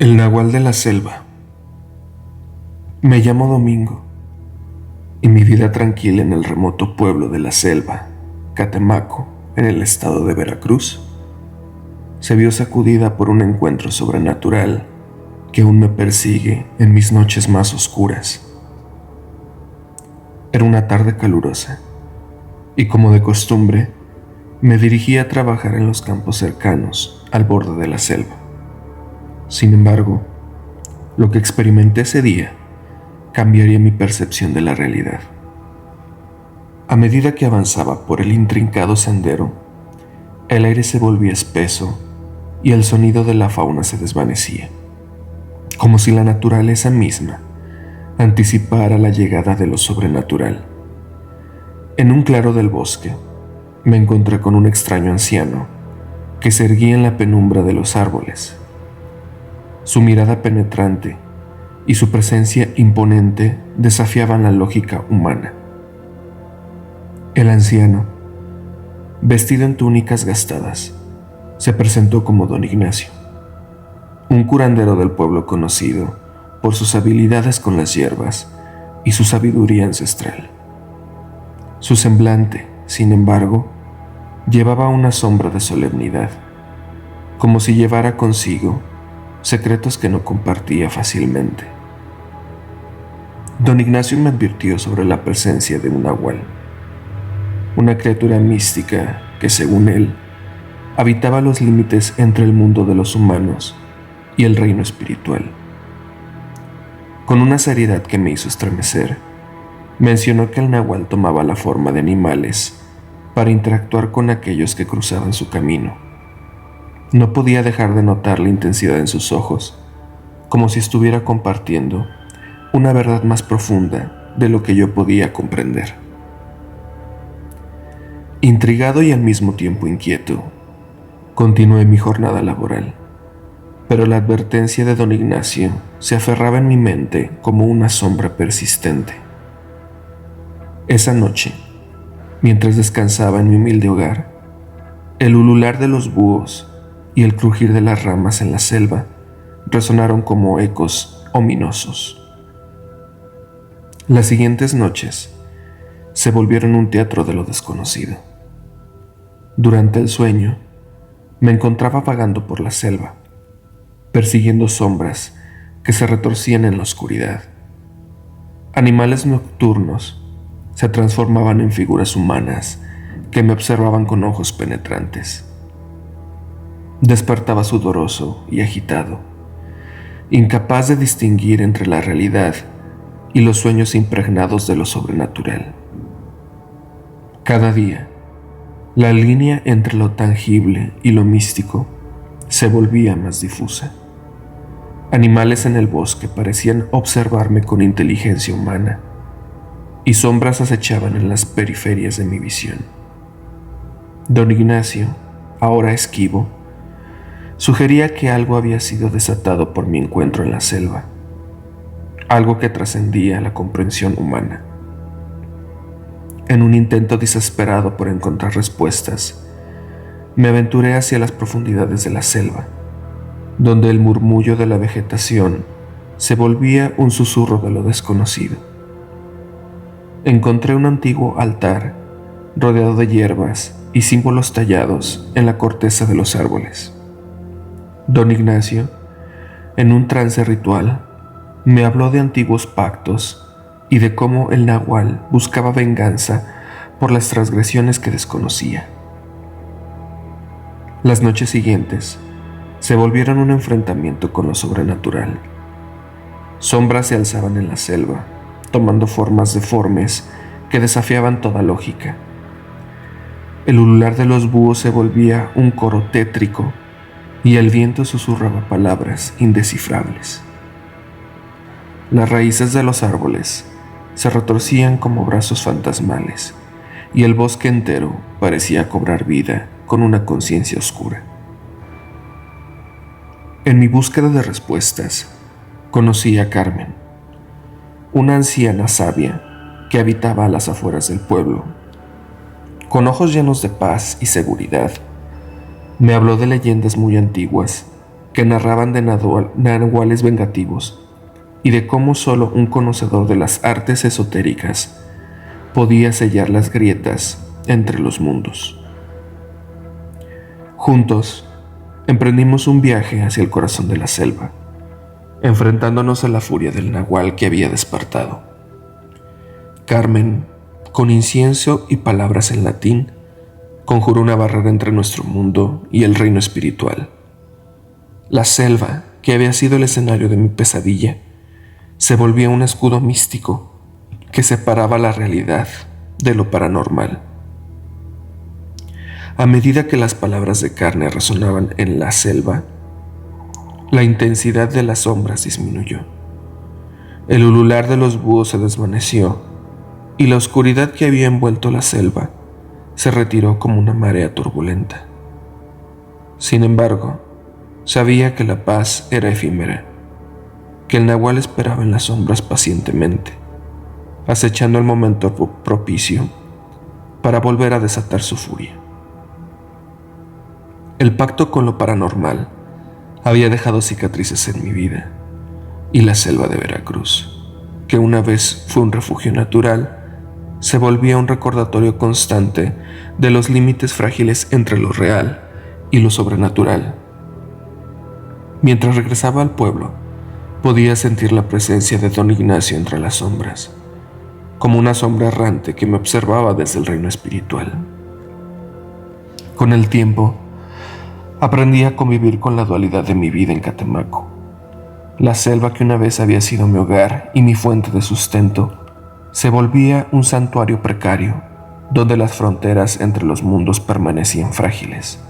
El Nahual de la Selva. Me llamo Domingo, y mi vida tranquila en el remoto pueblo de la selva, Catemaco, en el estado de Veracruz, se vio sacudida por un encuentro sobrenatural que aún me persigue en mis noches más oscuras. Era una tarde calurosa, y como de costumbre, me dirigí a trabajar en los campos cercanos al borde de la selva. Sin embargo, lo que experimenté ese día cambiaría mi percepción de la realidad. A medida que avanzaba por el intrincado sendero, el aire se volvía espeso y el sonido de la fauna se desvanecía, como si la naturaleza misma anticipara la llegada de lo sobrenatural. En un claro del bosque, me encontré con un extraño anciano que se erguía en la penumbra de los árboles. Su mirada penetrante y su presencia imponente desafiaban la lógica humana. El anciano, vestido en túnicas gastadas, se presentó como don Ignacio, un curandero del pueblo conocido por sus habilidades con las hierbas y su sabiduría ancestral. Su semblante, sin embargo, llevaba una sombra de solemnidad, como si llevara consigo secretos que no compartía fácilmente. Don Ignacio me advirtió sobre la presencia de un nahual, una criatura mística que, según él, habitaba los límites entre el mundo de los humanos y el reino espiritual. Con una seriedad que me hizo estremecer, mencionó que el nahual tomaba la forma de animales para interactuar con aquellos que cruzaban su camino. No podía dejar de notar la intensidad en sus ojos, como si estuviera compartiendo una verdad más profunda de lo que yo podía comprender. Intrigado y al mismo tiempo inquieto, continué mi jornada laboral, pero la advertencia de don Ignacio se aferraba en mi mente como una sombra persistente. Esa noche, mientras descansaba en mi humilde hogar, el ulular de los búhos y el crujir de las ramas en la selva resonaron como ecos ominosos. Las siguientes noches se volvieron un teatro de lo desconocido. Durante el sueño, me encontraba vagando por la selva, persiguiendo sombras que se retorcían en la oscuridad. Animales nocturnos se transformaban en figuras humanas que me observaban con ojos penetrantes. Despertaba sudoroso y agitado, incapaz de distinguir entre la realidad y los sueños impregnados de lo sobrenatural. Cada día, la línea entre lo tangible y lo místico se volvía más difusa. Animales en el bosque parecían observarme con inteligencia humana, y sombras acechaban en las periferias de mi visión. Don Ignacio, ahora esquivo, sugería que algo había sido desatado por mi encuentro en la selva, algo que trascendía la comprensión humana. En un intento desesperado por encontrar respuestas, me aventuré hacia las profundidades de la selva, donde el murmullo de la vegetación se volvía un susurro de lo desconocido. Encontré un antiguo altar rodeado de hierbas y símbolos tallados en la corteza de los árboles. Don Ignacio, en un trance ritual, me habló de antiguos pactos y de cómo el nahual buscaba venganza por las transgresiones que desconocía. Las noches siguientes se volvieron un enfrentamiento con lo sobrenatural. Sombras se alzaban en la selva, tomando formas deformes que desafiaban toda lógica. El ulular de los búhos se volvía un coro tétrico y el viento susurraba palabras indescifrables. Las raíces de los árboles se retorcían como brazos fantasmales y el bosque entero parecía cobrar vida con una conciencia oscura. En mi búsqueda de respuestas, conocí a Carmen, una anciana sabia que habitaba a las afueras del pueblo. Con ojos llenos de paz y seguridad, me habló de leyendas muy antiguas que narraban de nahuales vengativos y de cómo solo un conocedor de las artes esotéricas podía sellar las grietas entre los mundos. Juntos, emprendimos un viaje hacia el corazón de la selva, enfrentándonos a la furia del nahual que había despertado. Carmen, con incienso y palabras en latín, conjuró una barrera entre nuestro mundo y el reino espiritual. La selva, que había sido el escenario de mi pesadilla, se volvía un escudo místico que separaba la realidad de lo paranormal. A medida que las palabras de Carmen resonaban en la selva, la intensidad de las sombras disminuyó. El ulular de los búhos se desvaneció y la oscuridad que había envuelto la selva se retiró como una marea turbulenta. Sin embargo, sabía que la paz era efímera, que el nahual esperaba en las sombras pacientemente, acechando el momento propicio para volver a desatar su furia. El pacto con lo paranormal había dejado cicatrices en mi vida, y la selva de Veracruz, que una vez fue un refugio natural, se volvía un recordatorio constante de los límites frágiles entre lo real y lo sobrenatural. Mientras regresaba al pueblo, podía sentir la presencia de don Ignacio entre las sombras, como una sombra errante que me observaba desde el reino espiritual. Con el tiempo, aprendí a convivir con la dualidad de mi vida en Catemaco. La selva que una vez había sido mi hogar y mi fuente de sustento, se volvía un santuario precario, donde las fronteras entre los mundos permanecían frágiles.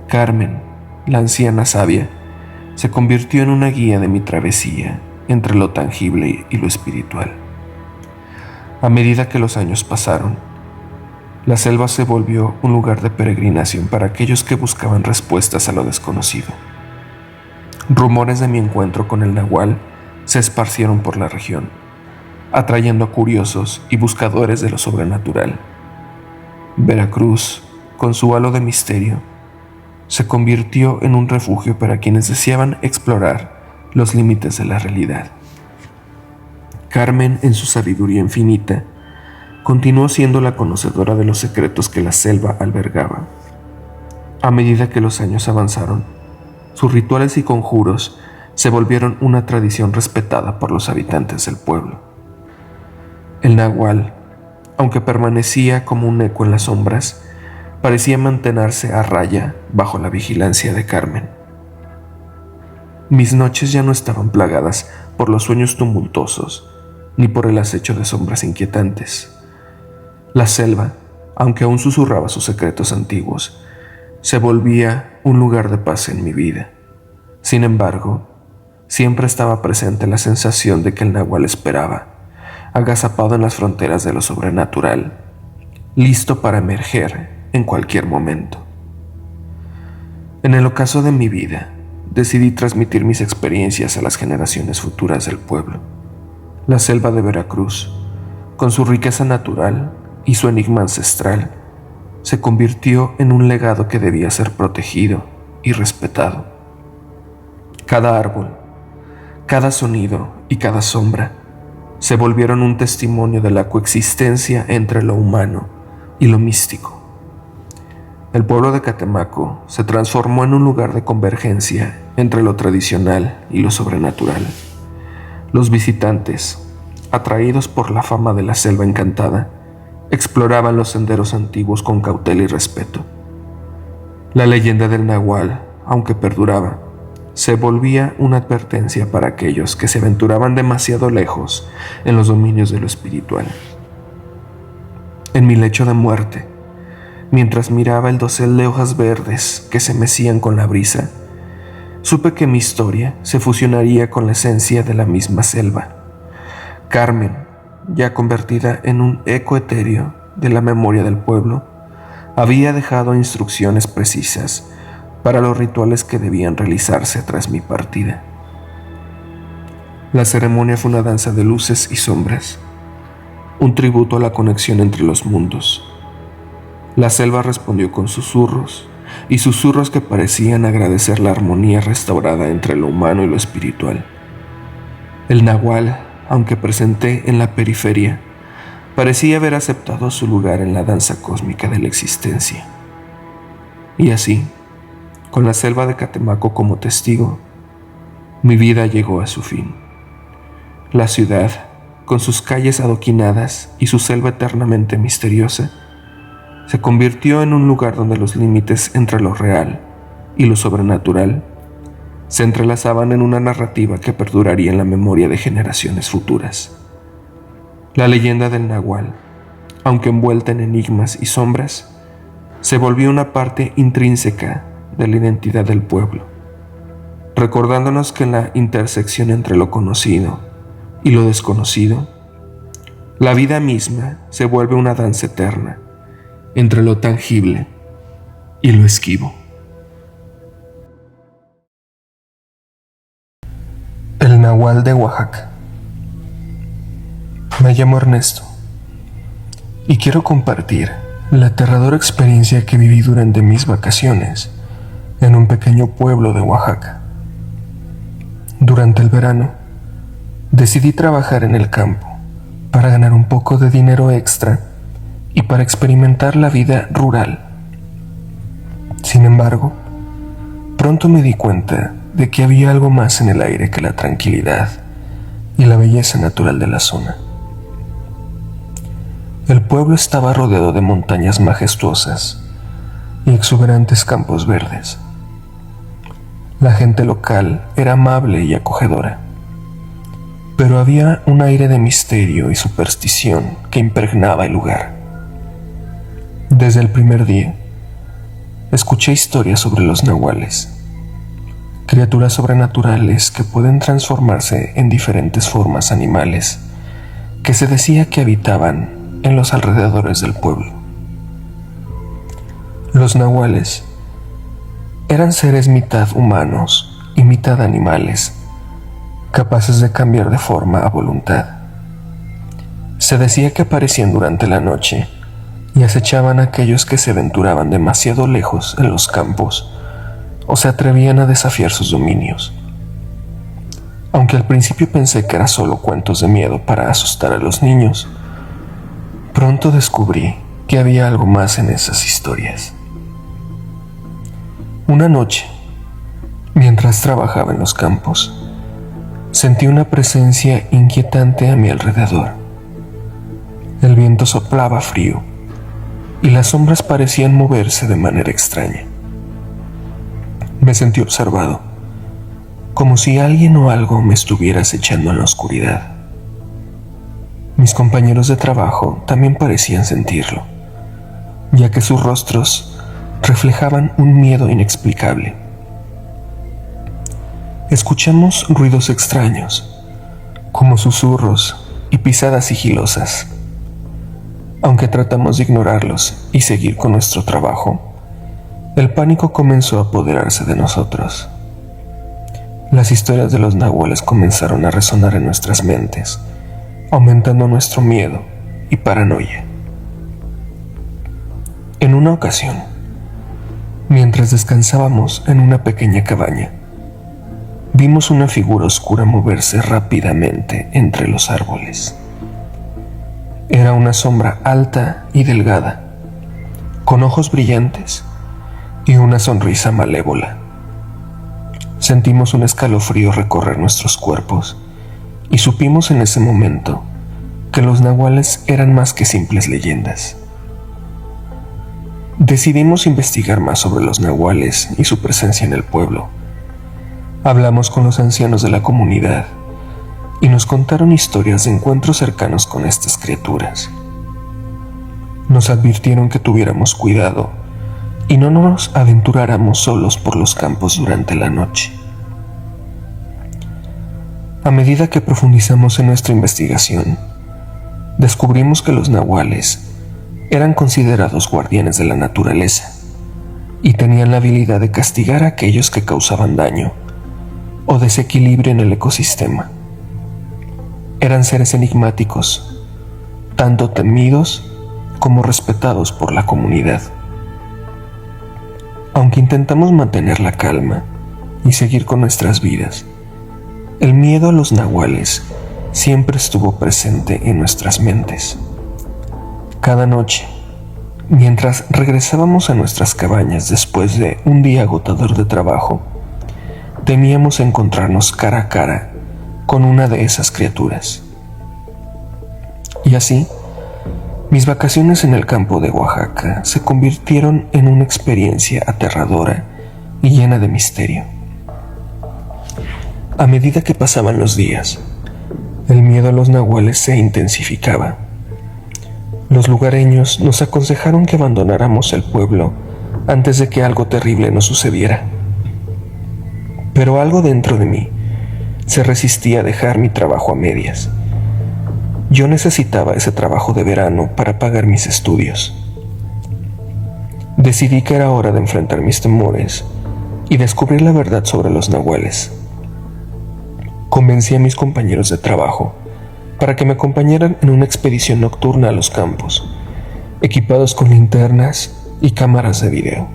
Carmen, la anciana sabia, se convirtió en una guía de mi travesía entre lo tangible y lo espiritual. A medida que los años pasaron, la selva se volvió un lugar de peregrinación para aquellos que buscaban respuestas a lo desconocido. Rumores de mi encuentro con el nahual se esparcieron por la región, atrayendo a curiosos y buscadores de lo sobrenatural. Veracruz, con su halo de misterio, se convirtió en un refugio para quienes deseaban explorar los límites de la realidad. Carmen, en su sabiduría infinita, continuó siendo la conocedora de los secretos que la selva albergaba. A medida que los años avanzaron, sus rituales y conjuros se volvieron una tradición respetada por los habitantes del pueblo. El nahual, aunque permanecía como un eco en las sombras, parecía mantenerse a raya bajo la vigilancia de Carmen. Mis noches ya no estaban plagadas por los sueños tumultuosos, ni por el acecho de sombras inquietantes. La selva, aunque aún susurraba sus secretos antiguos, se volvía un lugar de paz en mi vida. Sin embargo, siempre estaba presente la sensación de que el nahual esperaba, agazapado en las fronteras de lo sobrenatural, listo para emerger en cualquier momento. En el ocaso de mi vida, decidí transmitir mis experiencias a las generaciones futuras del pueblo. La selva de Veracruz, con su riqueza natural y su enigma ancestral, se convirtió en un legado que debía ser protegido y respetado. Cada árbol, cada sonido y cada sombra se volvieron un testimonio de la coexistencia entre lo humano y lo místico. El pueblo de Catemaco se transformó en un lugar de convergencia entre lo tradicional y lo sobrenatural. Los visitantes, atraídos por la fama de la selva encantada, exploraban los senderos antiguos con cautela y respeto. La leyenda del nahual, aunque perduraba, se volvía una advertencia para aquellos que se aventuraban demasiado lejos en los dominios de lo espiritual. En mi lecho de muerte, mientras miraba el dosel de hojas verdes que se mecían con la brisa, supe que mi historia se fusionaría con la esencia de la misma selva. Carmen, ya convertida en un eco etéreo de la memoria del pueblo, había dejado instrucciones precisas para los rituales que debían realizarse tras mi partida. La ceremonia fue una danza de luces y sombras, un tributo a la conexión entre los mundos. La selva respondió con susurros, y susurros que parecían agradecer la armonía restaurada entre lo humano y lo espiritual. El nahual, aunque presente en la periferia, parecía haber aceptado su lugar en la danza cósmica de la existencia. Y así, con la selva de Catemaco como testigo, mi vida llegó a su fin. La ciudad, con sus calles adoquinadas y su selva eternamente misteriosa, se convirtió en un lugar donde los límites entre lo real y lo sobrenatural se entrelazaban en una narrativa que perduraría en la memoria de generaciones futuras. La leyenda del nahual, aunque envuelta en enigmas y sombras, se volvió una parte intrínseca de la identidad del pueblo, recordándonos que en la intersección entre lo conocido y lo desconocido, la vida misma se vuelve una danza eterna entre lo tangible y lo esquivo. El nahual de Oaxaca. Me llamo Ernesto y quiero compartir la aterradora experiencia que viví durante mis vacaciones en un pequeño pueblo de Oaxaca. Durante el verano, decidí trabajar en el campo para ganar un poco de dinero extra y para experimentar la vida rural. Sin embargo, pronto me di cuenta de que había algo más en el aire que la tranquilidad y la belleza natural de la zona. El pueblo estaba rodeado de montañas majestuosas y exuberantes campos verdes. La gente local era amable y acogedora, pero había un aire de misterio y superstición que impregnaba el lugar. Desde el primer día, escuché historias sobre los nahuales, criaturas sobrenaturales que pueden transformarse en diferentes formas animales que se decía que habitaban en los alrededores del pueblo. Los nahuales eran seres mitad humanos y mitad animales, capaces de cambiar de forma a voluntad. Se decía que aparecían durante la noche y acechaban a aquellos que se aventuraban demasiado lejos en los campos o se atrevían a desafiar sus dominios. Aunque al principio pensé que era solo cuentos de miedo para asustar a los niños, pronto descubrí que había algo más en esas historias. Una noche, mientras trabajaba en los campos, sentí una presencia inquietante a mi alrededor. El viento soplaba frío y las sombras parecían moverse de manera extraña. Me sentí observado, como si alguien o algo me estuviera acechando en la oscuridad. Mis compañeros de trabajo también parecían sentirlo, ya que sus rostros reflejaban un miedo inexplicable. Escuchamos ruidos extraños, como susurros y pisadas sigilosas. Aunque tratamos de ignorarlos y seguir con nuestro trabajo, el pánico comenzó a apoderarse de nosotros. Las historias de los nahuales comenzaron a resonar en nuestras mentes, aumentando nuestro miedo y paranoia. En una ocasión, mientras descansábamos en una pequeña cabaña, vimos una figura oscura moverse rápidamente entre los árboles. Era una sombra alta y delgada, con ojos brillantes y una sonrisa malévola. Sentimos un escalofrío recorrer nuestros cuerpos y supimos en ese momento que los nahuales eran más que simples leyendas. Decidimos investigar más sobre los nahuales y su presencia en el pueblo. Hablamos con los ancianos de la comunidad y nos contaron historias de encuentros cercanos con estas criaturas. Nos advirtieron que tuviéramos cuidado y no nos aventuráramos solos por los campos durante la noche. A medida que profundizamos en nuestra investigación, descubrimos que los nahuales eran considerados guardianes de la naturaleza y tenían la habilidad de castigar a aquellos que causaban daño o desequilibrio en el ecosistema. Eran seres enigmáticos, tanto temidos como respetados por la comunidad. Aunque intentamos mantener la calma y seguir con nuestras vidas, el miedo a los nahuales siempre estuvo presente en nuestras mentes. Cada noche, mientras regresábamos a nuestras cabañas después de un día agotador de trabajo, temíamos encontrarnos cara a cara con una de esas criaturas. Y así, mis vacaciones en el campo de Oaxaca se convirtieron en una experiencia aterradora y llena de misterio. A medida que pasaban los días, el miedo a los nahuales se intensificaba. Los lugareños nos aconsejaron que abandonáramos el pueblo antes de que algo terrible nos sucediera. Pero algo dentro de mí se resistía a dejar mi trabajo a medias. Yo necesitaba ese trabajo de verano para pagar mis estudios. Decidí que era hora de enfrentar mis temores y descubrir la verdad sobre los nahuales. Convencí a mis compañeros de trabajo para que me acompañaran en una expedición nocturna a los campos, equipados con linternas y cámaras de video.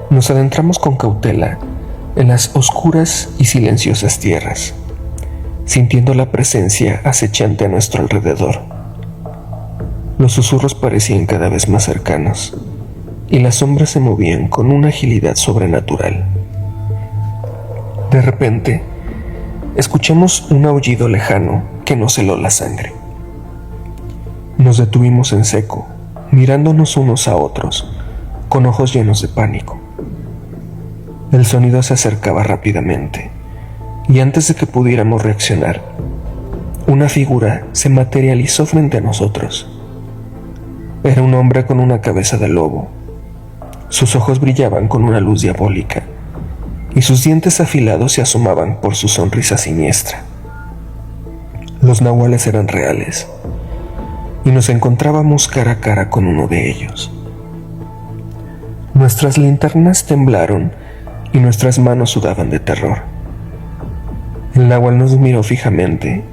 Nos adentramos con cautela en las oscuras y silenciosas tierras, sintiendo la presencia acechante a nuestro alrededor. Los susurros parecían cada vez más cercanos y las sombras se movían con una agilidad sobrenatural. De repente, escuchamos un aullido lejano que nos heló la sangre. Nos detuvimos en seco, mirándonos unos a otros, con ojos llenos de pánico. El sonido se acercaba rápidamente, y antes de que pudiéramos reaccionar, una figura se materializó frente a nosotros. Era un hombre con una cabeza de lobo. Sus ojos brillaban con una luz diabólica, y sus dientes afilados se asomaban por su sonrisa siniestra. Los nahuales eran reales, y nos encontrábamos cara a cara con uno de ellos. Nuestras linternas temblaron y nuestras manos sudaban de terror. El nahual nos miró fijamente,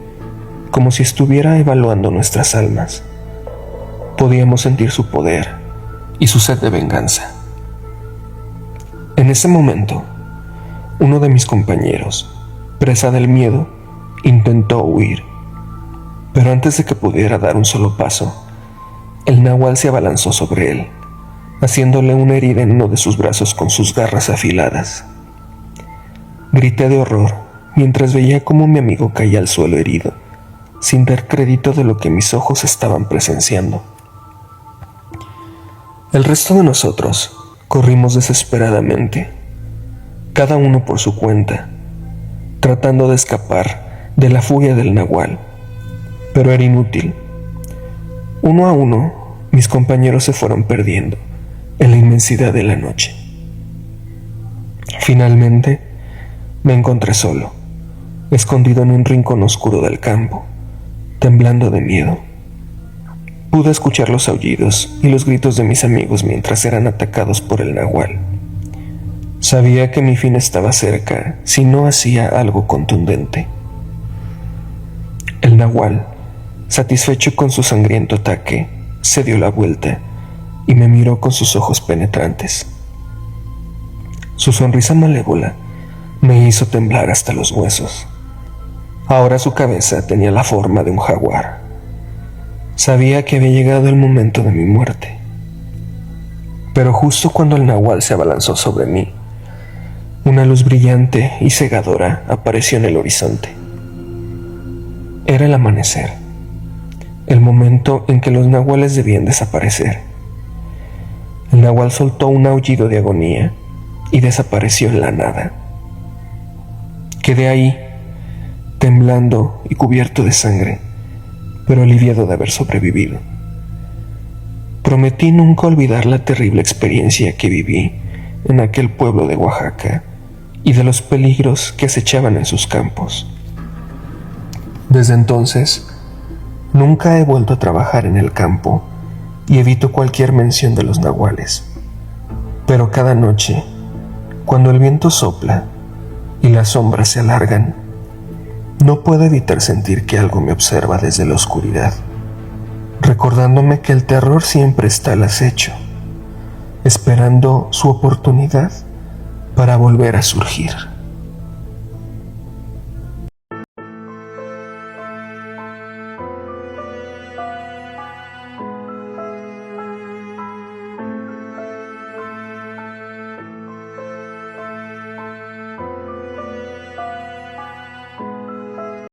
como si estuviera evaluando nuestras almas. Podíamos sentir su poder y su sed de venganza. En ese momento, uno de mis compañeros, presa del miedo, intentó huir, pero antes de que pudiera dar un solo paso, el nahual se abalanzó sobre él, haciéndole una herida en uno de sus brazos con sus garras afiladas. Grité de horror mientras veía cómo mi amigo caía al suelo herido, sin dar crédito de lo que mis ojos estaban presenciando. El resto de nosotros corrimos desesperadamente, cada uno por su cuenta, tratando de escapar de la furia del nahual, pero era inútil. Uno a uno, mis compañeros se fueron perdiendo en la inmensidad de la noche. Finalmente, me encontré solo, escondido en un rincón oscuro del campo, temblando de miedo. Pude escuchar los aullidos y los gritos de mis amigos mientras eran atacados por el nahual. Sabía que mi fin estaba cerca si no hacía algo contundente. El nahual, satisfecho con su sangriento ataque, se dio la vuelta y me miró con sus ojos penetrantes. Su sonrisa malévola me hizo temblar hasta los huesos. Ahora su cabeza tenía la forma de un jaguar. Sabía que había llegado el momento de mi muerte. Pero justo cuando el nahual se abalanzó sobre mí, una luz brillante y cegadora apareció en el horizonte. Era el amanecer, el momento en que los nahuales debían desaparecer. El nahual soltó un aullido de agonía y desapareció en la nada. Quedé ahí, temblando y cubierto de sangre, pero aliviado de haber sobrevivido. Prometí nunca olvidar la terrible experiencia que viví en aquel pueblo de Oaxaca y de los peligros que acechaban en sus campos. Desde entonces, nunca he vuelto a trabajar en el campo y evito cualquier mención de los nahuales. Pero cada noche, cuando el viento sopla y las sombras se alargan, no puedo evitar sentir que algo me observa desde la oscuridad, recordándome que el terror siempre está al acecho, esperando su oportunidad para volver a surgir.